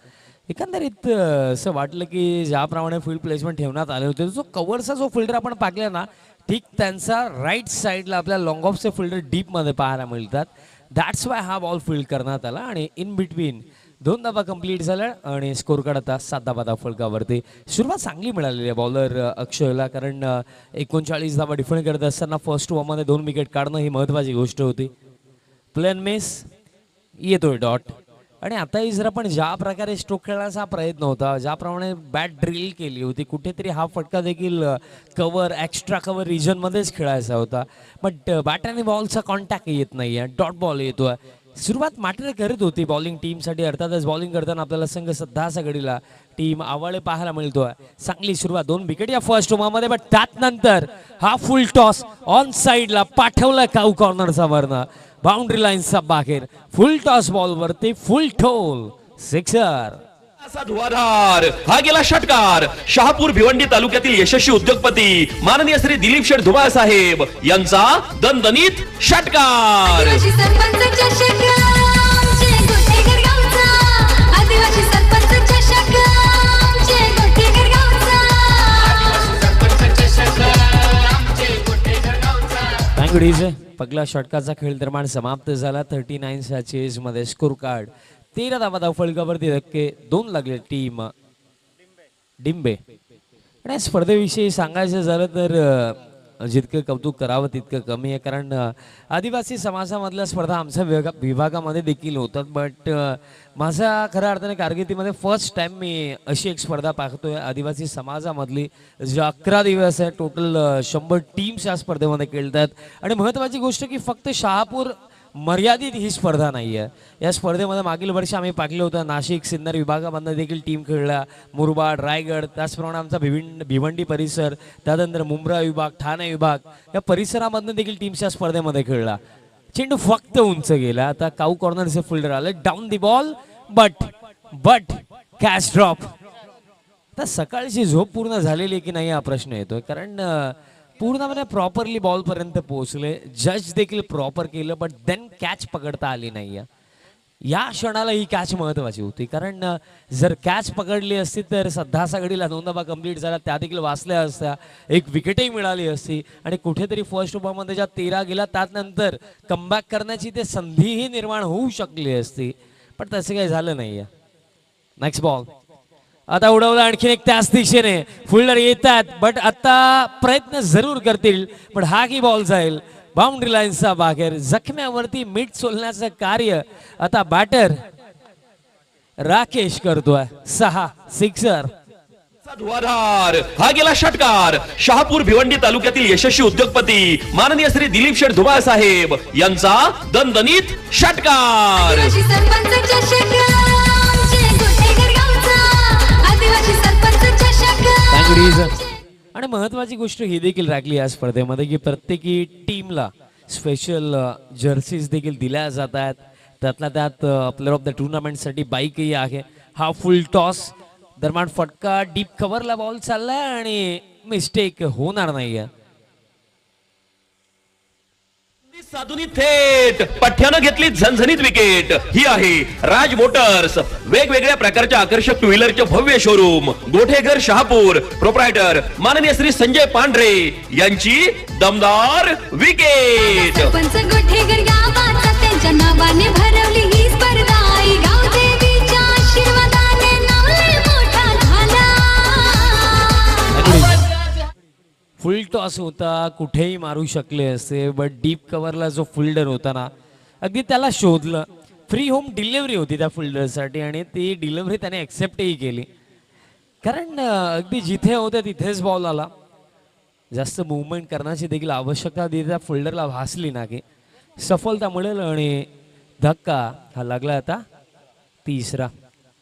एकंदरीत असं वाटलं की ज्याप्रमाणे फील्ड प्लेसमेंट ठेवण्यात आले होते, जो कव्हरचा जो फिल्डर आपण पाहिला ना, ठीक त्यांचा राईट साईडला आपल्या लॉंग ऑफचे फिल्डर डीपमध्ये पाहायला मिळतात. दॅट्स वाय हा बॉल फील्ड करण्यात आला आणि इन बिटवीन 2 धावा कंप्लीट झाल्या आणि स्कोर कार्ड आता 7 धावा फलकावरती. सुरुवात चांगली मिळालेली आहे बॉलर अक्षयला, कारण 39 धावा डिफेंड करत असताना फर्स्ट ओव्हरमध्ये 2 विकेट काढणं ही महत्त्वाची गोष्ट होती. प्लेन मिस येतोय डॉट. आणि आताही जर आपण ज्या प्रकारे स्ट्रोक खेळण्याचा प्रयत्न होता, ज्याप्रमाणे बॅट ड्रिल केली होती, कुठेतरी हा फटका देखील कव्हर एक्स्ट्रा कव्हर रिजनमध्येच खेळायचा होता, बट बॅट आणि बॉलचा कॉन्टॅक्ट येत नाही आहे. डॉट बॉल येतोय. सुरुवात मॅटर करत होती बॉलिंग टीमसाठी. अर्थातच बॉलिंग करताना आपल्याला संघ सध्याच्या घडीला टीम आवाळे पाहायला मिळतोय. चांगली सुरुवात 2 विकेट या फर्स्ट ओव्हरमध्ये, बट त्यानंतर हा फुल टॉस ऑन साईडला पाठवला काऊ कॉर्नरचा वरनं बाउंड्री लाईनचा बाहेर. फुल टॉस बॉलवरती फुल ठोल सिक्सर. असा धुवाधार हा गेला षटकार. शहापूर भिवंडी तालुक्यातील यशस्वी उद्योगपती माननीय श्री दिलीप शेठ धुमाळ साहेब यांचा दणदणीत षटकार. आदिवासी सरपंच चषक जय गोठेकर गावचा. आदिवासी सरपंच चषक जय गोठेकर गावचा. थँक्यू. पहिला षटकाचा खेळ दरम्यान समाप्त झाला. 39च्या चेस मध्ये स्कोर कार्ड 13 धावा फलकावरती. धक्के 2 लागले टीम डिंबे. आणि या स्पर्धेविषयी सांगायचं झालं तर जितकं कौतुक करावं तितकं कमी आहे, कारण आदिवासी समाजामधल्या स्पर्धा आमच्या विभागामध्ये देखील होतात, बट माझ्या खऱ्या अर्थाने कारकिर्दीमध्ये फर्स्ट टाइम मी अशी एक स्पर्धा पाहतोय आदिवासी समाजामधली, जे 11 दिवस आहे. टोटल 100 टीम्स या स्पर्धेमध्ये खेळतात. आणि महत्त्वाची गोष्ट की फक्त शहापूर मर्यादित ही स्पर्धा नाही आहे. या स्पर्धेमध्ये मागील वर्षी आम्ही पाहिलं होतं नाशिक सिन्नर विभागामधनं देखील टीम खेळल्या, मुरबाड, रायगड, त्याचप्रमाणे आमचा भिवंडी परिसर, त्यानंतर मुंब्रा विभाग, ठाणे विभाग या परिसरामधनं देखील टीम्स या स्पर्धेमध्ये खेळला. चेंडू फक्त उंच गेला. आता काऊ कॉर्नरचे फिल्डर आले, down the ball, but catch drop. आता सकाळची झोप पूर्ण झालेली की नाही हा प्रश्न येतोय, कारण पूर्णपणे प्रॉपरली बॉल पर्यंत पोहोचले, जज देखील प्रॉपर केलं, बट देन कॅच पकडता आली नाही. या क्षणाला ही कॅच महत्वाची होती, कारण जर कॅच पकडली असती तर सध्याच्या घडीला 2 धावा कंप्लीट झाल्या, त्या देखील वाचल्या असत्या, 1 विकेटही मिळाली असती आणि कुठेतरी फर्स्ट ओव्हरमध्ये ज्या 13 गेला त्यानंतर कमबॅक करण्याची ते संधीही निर्माण होऊ शकली असती, पण तसं काही झालं नाही. नेक्स्ट बॉल आता उडवला आणखीन एक त्याच दिशेने. फिल्डर येतात, बट आता प्रयत्न जरूर करतील, पण हा की बॉल जाईल बाउंड्री लाईनचा बाहेर. जखम्यावरती मीठ सोलण्याचं कार्य आता बॅटर राकेश करतोय. 6 सिक्सर. धुवाधार हा गेला षटकार. शहापूर भिवंडी तालुक्यातील यशस्वी उद्योगपती माननीय श्री दिलीप शेठ धुमाळ साहेब यांचा दणदणीत षटकार. आदिवासी सरपंच चषक जय गोठेकर गावचा. आदिवासी सरपंच चषक. आणि महत्वाची गोष्ट ही देखील राखली या स्पर्धेमध्ये की प्रत्येकी टीमला स्पेशल जर्सीज देखील दिल्या जात आहेत. त्यातल्या त्यात प्लेअर ऑफ द टुर्नामेंटसाठी बाईकही आहे. हा फुल टॉस दरम्यान फटका डीप कव्हरला बॉल चाललाय आणि मिस्टेक होणार नाहीये. साधुनी थेट पठ्ठ्यानं घेतली झणझणीत विकेट. ही आहे राज मोटर्स, वेगवेगळ्या प्रकारच्या आकर्षक टू व्हीलरचे भव्य शोरूम, गोठेघर शहापूर, प्रोप्रायटर माननीय श्री संजय पांढरे यांची दमदार विकेट. सरपंच गोठेकर गावाचा त्यांच्या नावाने भरवली ही स्पर्धा. आई गाव देवीच्या आशीर्वादाने नाव लय मोठा झाला. फुल टॉस होता, कुठेही मारू शकले असते, बट डीप कव्हरला जो फिल्डर होता ना, अगदी त्याला शोधलं. फ्री होम डिलिव्हरी होती त्या फिल्डरसाठी आणि ती डिलिव्हरी त्याने ॲक्सेप्टही केली. कारण अगदी जिथे होते तिथेच बॉल आला. जास्त मुवमेंट करण्याची देखील आवश्यकता त्या फिल्डरला भासली ना की सफलता मिळेल. आणि धक्का हा लागला आता तिसरा.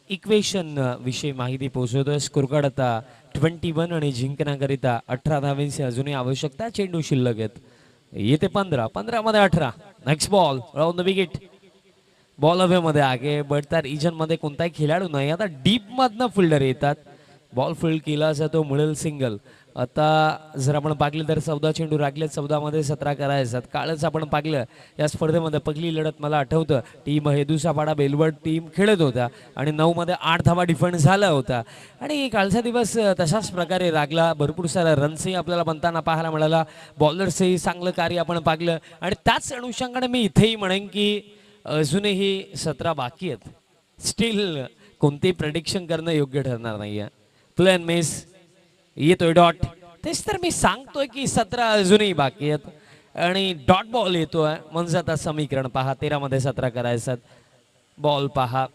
इक्वेशन विषयी माहिती पोहोचवतोय. स्कोर कार्ड आता 21 आणि जिंकण्याकरिता 18 धावांची अजूनही आवश्यकता. चेंडू शिल्लक आहेत. येते 15 मध्ये 18. Next ball round the wicket. Ball हवेमध्ये आगे बट त्या रिजन मध्ये कोणताही खेळाडू नाही. आता डीप मधनं फिल्डर येतात. बॉल फील्ड केला जातो, मिळेल सिंगल. आता जर आपण पाहिलं तर 14 चेंडू राखले, 14 मध्ये 17 करायचं. कालच आपण पाहिलं या स्पर्धेमध्ये पहिली लढत मला आठवतं टीम हेदुसापाडा बेलवड टीम खेळत होता आणि 9 मध्ये 8 धावा डिफेंड झाला होता. आणि कालचा दिवस तशाच प्रकारे लागला. भरपूर सारा रन्सही आपल्याला बनताना पाहायला मिळाला. बॉलर्सही चांगलं कार्य आपण पाहिलं. आणि त्याच अनुषंगाने मी इथेही म्हणेन की अजूनही 17 बाकी आहेत. स्टील कोणतेही प्रेडिक्शन करणं योग्य ठरणार नाहीये. प्लेन मिस येतोय डॉट. तेच तर मी सांगतोय की 17 अजूनही बाकी आहेत आणि डॉट बॉल येतोय म्हणजे आता समीकरण पहा. 13 मध्ये 17 करायचं. बॉल पहा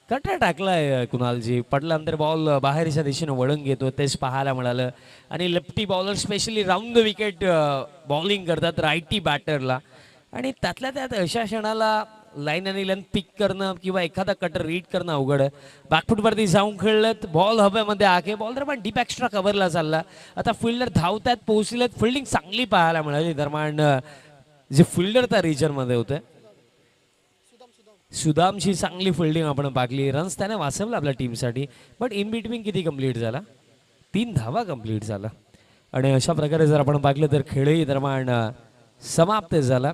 कटा टाकलाय कुणालजी. पडल्यानंतर बॉल बाहेरच्या दिशेने वळून घेतो तेच पाहायला मिळालं. आणि lefty bowler specially round the wicket bowling करतात रायटी बॅटरला. आणि त्यातल्या त्यात अशा क्षणाला लाईन आणि लेंथ पिक करणं किंवा एखादा कटर रीड करणं अवघड आहे. बॅकफुटवरती जाऊन खेळलेत. बॉल हवेमध्ये आगे. बॉल तर पण डीप एक्स्ट्रा कव्हरला चालला. आता फिल्डर धावतात, पोहोचलेत. फिल्डिंग चांगली पाहायला मिळाली. दरम्यान जे फिल्डर त्या रिजनमध्ये होते सुदामची चांगली फिल्डिंग आपण पाहिली. रन्स त्याने वाचवलं आपल्या टीमसाठी. बट इन बिटवीन किती कंप्लीट झाला? 3 धावा कंप्लीट झाला. आणि अशा प्रकारे जर आपण पाहिलं तर खेळही दरम्यान समाप्त झाला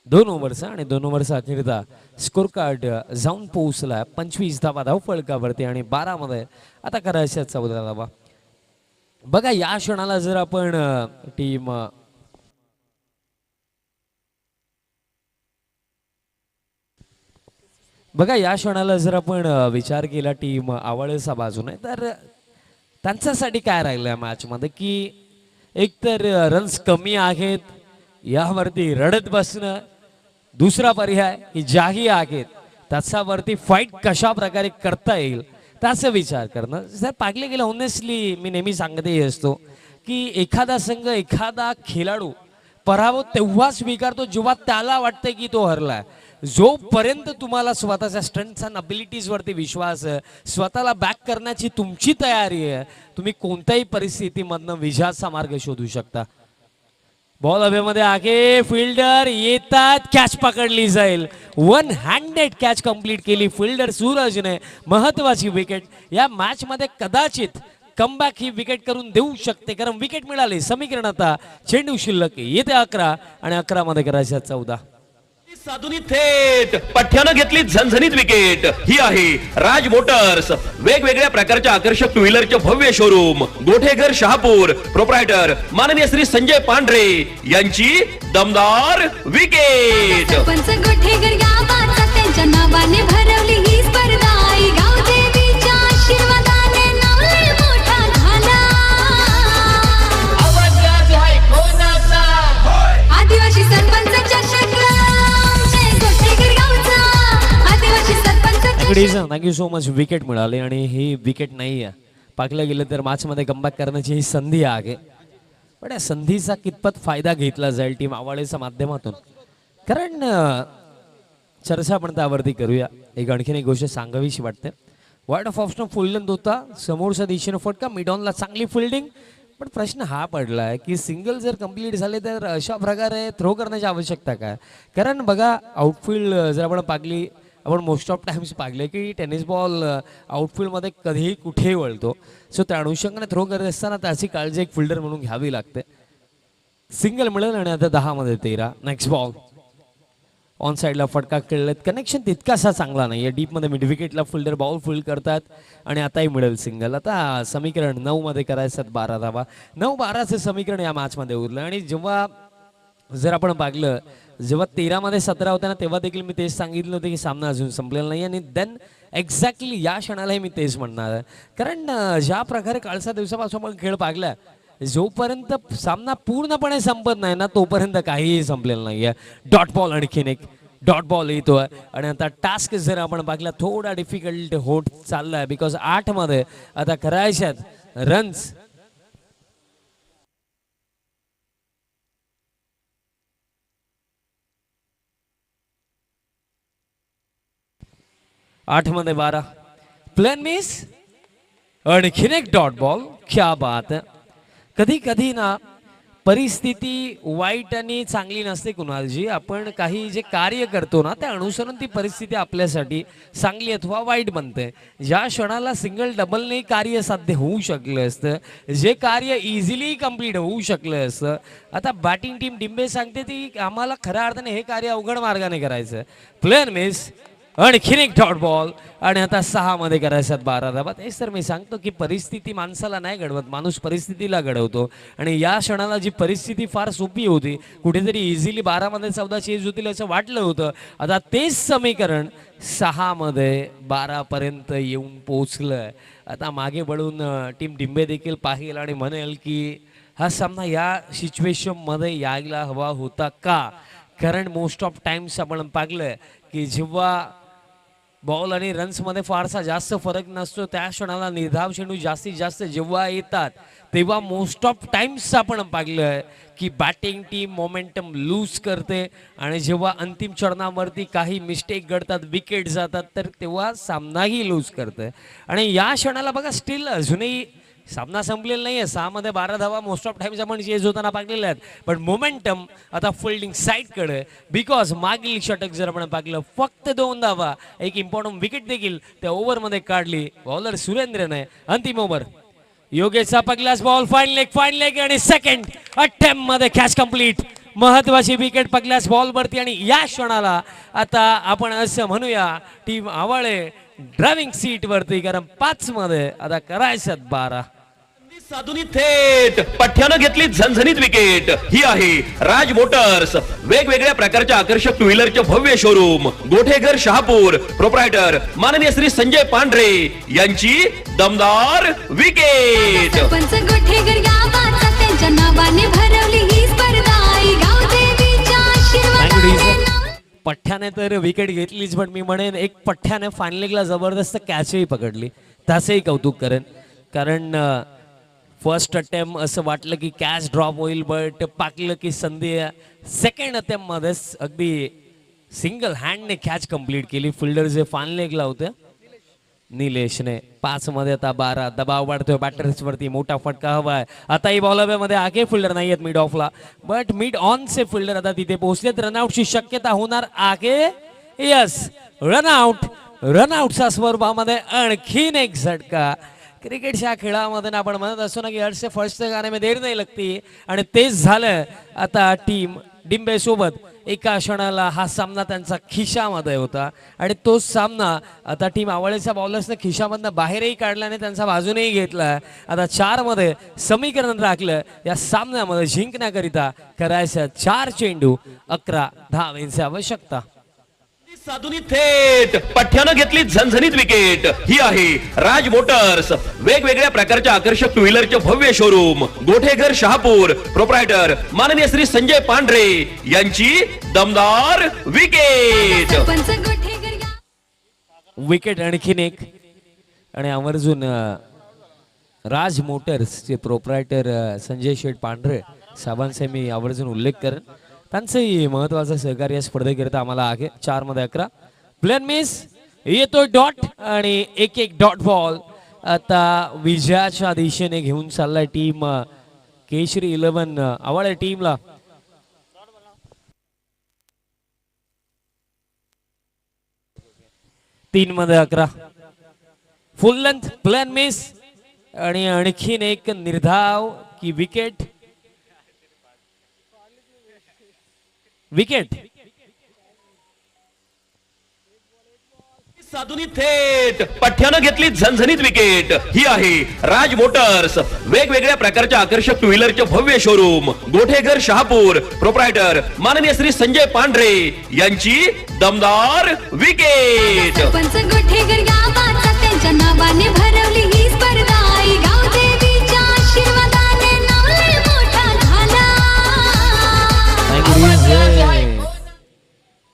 2 ओव्हरचा. आणि 2 ओव्हरचा अखेरता स्कोर कार्ड जाऊन पोहोचला 25 धावा धावफलकावरती आणि 12 मध्ये आता करायच्या 14 धावा. बघा या क्षणाला जर आपण टीम विचार केला टीम आवळेचा बाजूने तर त्यांच्यासाठी काय राहिलं या मॅच मध्ये की एकतर रन्स कमी आहेत यावरती रडत बसणं. दुसरा पर्याय की ज्याही आहेत त्याच्यावरती फाईट कशा प्रकारे करता येईल त्याचा विचार करणं. जर पाहिलं गेलं ऑनेस्टली मी नेहमी सांगतही असतो की एखादा संघ एखादा खेळाडू पराभव तेव्हा स्वीकारतो जेव्हा त्याला वाटतं की तो हरलाय. जोपर्यंत तुम्हाला स्वतःच्या स्ट्रेंथ्स अँड अबिलिटीज वरती विश्वास आहे, स्वतःला बॅक करण्याची तुमची तयारी आहे, तुम्ही कोणत्याही परिस्थितीमधनं विजयाचा मार्ग शोधू शकता. बॉल हवेमध्ये आगे. फिल्डर येतात. कॅच पकडली जाईल. 1 हँडेड कॅच कंप्लीट केली फिल्डर सूरजने. महत्वाची विकेट या मॅच मध्ये कदाचित कमबॅक ही विकेट करून देऊ शकते कारण विकेट मिळाली. समीकरण आता चेंडू शिल्लक येते 11 आणि 11 मध्ये करायच्या 14. साधुनी थेट पठ्ठ्यानं घेतली झणझणीत विकेट. ही आहे राज मोटर्स, वेगवेगळ्या प्रकारच्या आकर्षक टू व्हीलरचे भव्य शोरूम, गोठेघर शहापूर, प्रोप्रायटर माननीय श्री संजय पांढरे यांची दमदार विकेट. सरपंच गोठेकर गावाचा त्यांच्या नावाने भरवली ही स्पर्धा. आई गाव देवीच्या आशीर्वादाने नाव लय मोठा झाला. आदिवासी सरपंच चषक थँक्यू सो मच. विकेट मिळाली आणि ही विकेट नाही आहे. पाकलं गेलं तर मॅच मध्ये कमबॅक करण्याची ही संधी आहे. पण या संधीचा कितपत फायदा घेतला जाईल टीम आवाळेच्या माध्यमातून कारण चर्चा आपण त्यावरती करूया. एक आणखीन एक गोष्ट सांगावीशी वाटते. Wide of option full length होता. समोरच्या दिशेने फटका. मिडॉनला चांगली फिल्डिंग पण प्रश्न हा पडलाय की सिंगल जर कंप्लीट झाले तर अशा प्रकारे थ्रो करण्याची आवश्यकता काय? कारण बघा आउटफील्ड जर आपण पाहिली, आपण मोस्ट ऑफ टाइम्स पाहिले की टेनिस बॉल आउटफील्डमध्ये कधीही कुठेही वळतो. सो त्या अनुषंगाने थ्रो करत असताना त्याची काळजी एक फिल्डर म्हणून घ्यावी लागते. सिंगल मिळेल आणि आता 10 मध्ये 13. नेक्स्ट बॉल ऑन साईडला फटका खेळलेत. कनेक्शन तितकासा चांगला नाही आहे. डीपमध्ये मिड विकेटला फिल्डर बॉल फील्ड करतात आणि आताही मिळेल सिंगल. आता समीकरण 9 मध्ये करायचं 12 धावा. 9-12चं समीकरण या मॅचमध्ये उरलं. आणि जेव्हा जर आपण पाहिलं, जेव्हा 13 मध्ये 17 होता ना, तेव्हा देखील मी तेच सांगितलं होतं की सामना अजून संपलेला नाही. आणि देन एक्झॅक्टली या क्षणालाही मी तेच म्हणणार आहे. कारण ज्या प्रकारे कालच्या दिवसापासून आपण खेळ पाहिला, जोपर्यंत सामना पूर्णपणे संपत नाही ना, तोपर्यंत काहीही संपलेलं नाहीये. डॉट बॉल आणखीन एक डॉट बॉल येतोय. आणि आता टास्क जर आपण पाहिला थोडा डिफिकल्ट होत चाललाय, बिकॉज 8 मध्ये आता करायच्यात रन्स. आठ मध्ये 12. प्लेन मिस आणखीन एक डॉट बॉल. क्या बात है. कधी कधी ना परिस्थिती वाईट आणि चांगली नसते कुणालजी. आपण काही जे कार्य करतो ना, त्या अनुसरून ती परिस्थिती आपल्यासाठी चांगली अथवा वाईट बनते. ज्या क्षणाला सिंगल डबलने कार्य साध्य होऊ शकलं असतं, जे कार्य इझिली कंप्लीट होऊ शकलं असतं, आता बॅटिंग टीम डिंबे सांगते ती आम्हाला खऱ्या अर्थाने हे कार्य अवघड मार्गाने करायचं. प्लेन मिस आणखीन एक डॉट बॉल. आणि आता 6 मध्ये करायच्यात 12 धावा. तेच तर मी सांगतो की परिस्थिती माणसाला नाही घडवत, माणूस परिस्थितीला घडवतो. आणि या क्षणाला जी परिस्थिती फार सोपी होती, कुठेतरी इझिली 12 मध्ये 14 चेंज होतील असं वाटलं होतं. आता तेच समीकरण 6 मध्ये 12 पर्यंत येऊन पोहोचलंय. आता मागे वळून टीम डिंबे देखील पाहिल आणि म्हणेल की हा सामना या सिच्युएशन मध्ये यायला हवा होता का. कारण मोस्ट ऑफ टाइम्स आपण पाहिलंय की जेव्हा बॉल आणि रन्समध्ये फारसा जास्त फरक नसतो, त्या क्षणाला निर्धाव चेंडू जास्तीत जास्त जेव्हा येतात, तेव्हा मोस्ट ऑफ टाइम्स आपण पाहिलं की बॅटिंग टीम मोमेंटम लूज करते. आणि जेव्हा अंतिम चरणावरती काही मिस्टेक घडतात, विकेट जातात, तर तेव्हा सामनाही लूज करते. आणि या क्षणाला बघा स्टील अजूनही सामना संपलेला नाहीये. 6 मध्ये 12 धावा मोस्ट ऑफ टाइम्स आपण चेज होताना पाहिलेल्या आहेत. पण मोमेंटम आता फिल्डिंग साईडकडे, बिकॉज मागील षटक जर आपण पाहिलं फक्त 2 धावा, एक इम्पॉर्टंट विकेट देखील त्या ओव्हरमध्ये काढली बॉलर सुरेंद्रने. अंतिम ओव्हर योगेशचा पगलास बॉल, फाईन लेग आणि सेकंड अटेम्प्ट मध्ये कॅच कंप्लीट. महत्वाची विकेट पगलास बॉल वरती. आणि या क्षणाला आता आपण असं म्हणूया टीम आवाळे ड्रायव्हिंग सीट वरती, कारण 5 मध्ये आता करायच्यात 12. साधुनी थेट पठ्यानं घेतली झणझणीत विकेट. ही आहे राज मोटर्स, वेगवेगळ्या प्रकारच्या आकर्षक टू व्हीलरचे भव्य शोरूम, गोठेघर शहापूर. प्रोप्रायटर माननीय श्री संजय पांढरे यांची दमदार विकेट. सरपंच गोठेकर गावाचा त्यांच्या नावाने भरवली ही स्पर्धा. आई गावदेवीच्या आशीर्वादाने नाव. पठ्याने तर विकेट घेतलीच, पण मी म्हणेन एक पठ्याने फायनलिंगला जबरदस्त कॅचही पकडली, त्याचंही कौतुक करेन. कारण फर्स्ट अटेम्प्ट असं वाटलं की कॅच ड्रॉप होईल, बट पाकलं की संधी. सेकंड अटेम्प्ट मध्येच अगदी सिंगल हँडने कॅच कंप्लीट केली. फिल्डर जे फायनलिंगला होते निलेशने. 5 मध्ये आता 12. दबाव वाढतोय बॅटर्स वरती, मोठा फटका हवाय. आताही बॉल हवे मध्ये आगे फिल्डर नाही आहेत मिड ऑफला, बट मिड ऑनचे फिल्डर आता तिथे पोहोचलेत. रनआउटची शक्यता होणार आगे. यस, रनआउटच्या स्वरूपामध्ये आणखीन एक झटका. क्रिकेटच्या खेळामध्ये आपण म्हणत असतो ना की हर से फर्स्ट गाने में देर नाही लगती, आणि तेच झालं आता टीम डिंबे सोबत. एका क्षणाला हा सामना त्यांचा खिशामध्ये होता, आणि तो सामना आता टीम आवळेच्या बॉलर्सने खिशामधनं बाहेरही काढल्याने त्यांचा बाजूनेही घेतला. आता 4 मध्ये समीकरण राखलं. या सामन्यामध्ये जिंकण्याकरिता करायचं 4 चेंडू 11 धावांची आवश्यकता. साधुनी थेट पठ्यानं घेतली झणझणीत विकेट. ही आहे राज मोटर्स, वेगवेगळ्या प्रकारच्या आकर्षक टू व्हीलरचे भव्य शोरूम, गोठेघर शहापूर. प्रोप्रायटर माननीय श्री संजय पांढरे यांची दमदार विकेट. सरपंच गोठेकर गाव. विकेट आणखीन एक. आणि आवर्जून राज मोटर्सचे प्रोप्रायटर संजय शेठ पांढरे साहेबांचा मी आवर्जून उल्लेख करेन. त्यांचंही महत्वाचं सहकार्य स्पर्धेकरिता आम्हाला आहे. 4 मध्ये 11. प्लेन मिस येतोय डॉट, आणि एक डॉट बॉल आता विजयाच्या दिशेने घेऊन चाललाय टीम केशरी 11 आवाळे टीमला. तीन मध्ये 11 फुल लेंथ प्लॅन मिस आणि आणखीन एक निर्धाव की विकेट. विकेट साधुनी थेट पठ्यानं घेतली झणझणीत विकेट. ही आहे राज मोटर्स, वेगवेगळ्या प्रकारच्या आकर्षक टू व्हीलरचे भव्य शोरूम, गोठेघर शहापूर, प्रोप्रायटर माननीय श्री संजय पांढरे यांची दमदार विकेट. सरपंच गोठेकर गावाचा त्यांच्या नावाने भरवली ही स्पर्धा. आई गाव देवीच्या आशीर्वादाने नाव लय मोठा झाला.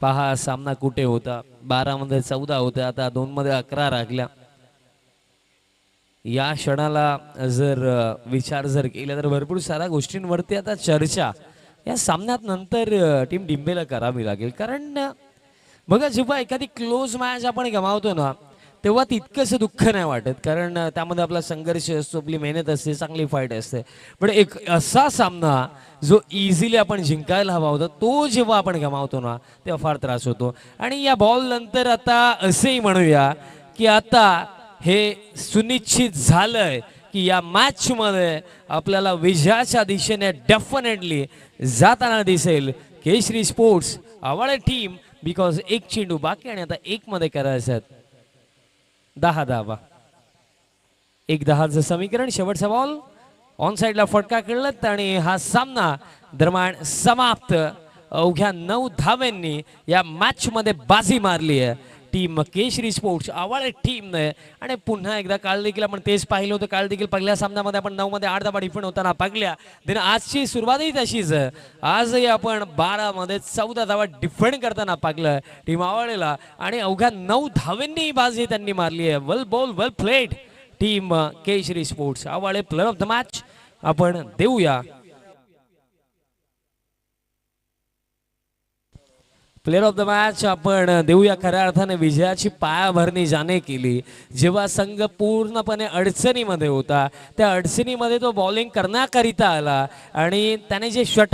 पहा सामना कुठे होता. 12 मध्ये 14 होता, आता 2 मध्ये 11 राखल्या. या क्षणाला जर विचार जर केला तर भरपूर साऱ्या गोष्टींवरती आता चर्चा या सामन्यात नंतर टीम डिंबेला करावी लागेल. कारण बघा जेव्हा एखादी क्लोज मॅच आपण गमावतो ना तेव्हा तितकंसं दुःख नाही वाटत, कारण त्यामध्ये आपला संघर्ष असतो, आपली मेहनत असते, चांगली फाईट असते. पण एक असा सामना जो इझिली आपण जिंकायला हवा होता तो जेव्हा आपण गमावतो ना तेव्हा फार त्रास होतो. आणि या बॉल नंतर आता असेही म्हणूया की आता हे सुनिश्चित झालंय की या मॅच मध्ये आपल्याला विजयाच्या दिशेने डेफिनेटली जाताना दिसेल केशरी स्पोर्ट्स आवाळे टीम. बिकॉज एक चेंडू बाकी आणि आता 1 मध्ये करायचं 10 धावा. 1-10चं समीकरण. शेवटचा बॉल ऑन साइडला फटका खेळत आणि हा सामना दरम्यान समाप्त. अवघ्या 9 धावांनी या मॅच मध्ये बाजी मारली आहे टीम केशरी स्पोर्ट्स आवाळे टीमने. आणि पुन्हा एकदा काल देखील आपण तेच पाहिलं होतं. काल देखील पहिल्या सामन्यामध्ये आपण 9 मध्ये 8 धावा डिफेंड होताना पाहिल्या. देन आजची सुरुवातही तशीच. आजही आपण 12 मध्ये 14 धावा डिफेंड करताना पाहिलं टीम आवाळेला. आणि अवघ्या 9 धावांनी बाजी त्यांनी मारली आहे. वेल बॉल वेल प्लेड टीम केशरी sports Awale. Player of the match आपण देऊया. प्लेयर ऑफ द मॅच आपण देऊया खऱ्या अर्थाने विजयाची पायाभरणी ज्याने केली. जेव्हा संघ पूर्णपणे अडचणीमध्ये होता त्या अडचणीमध्ये तो बॉलिंग करण्याकरिता आला आणि त्याने जे षटक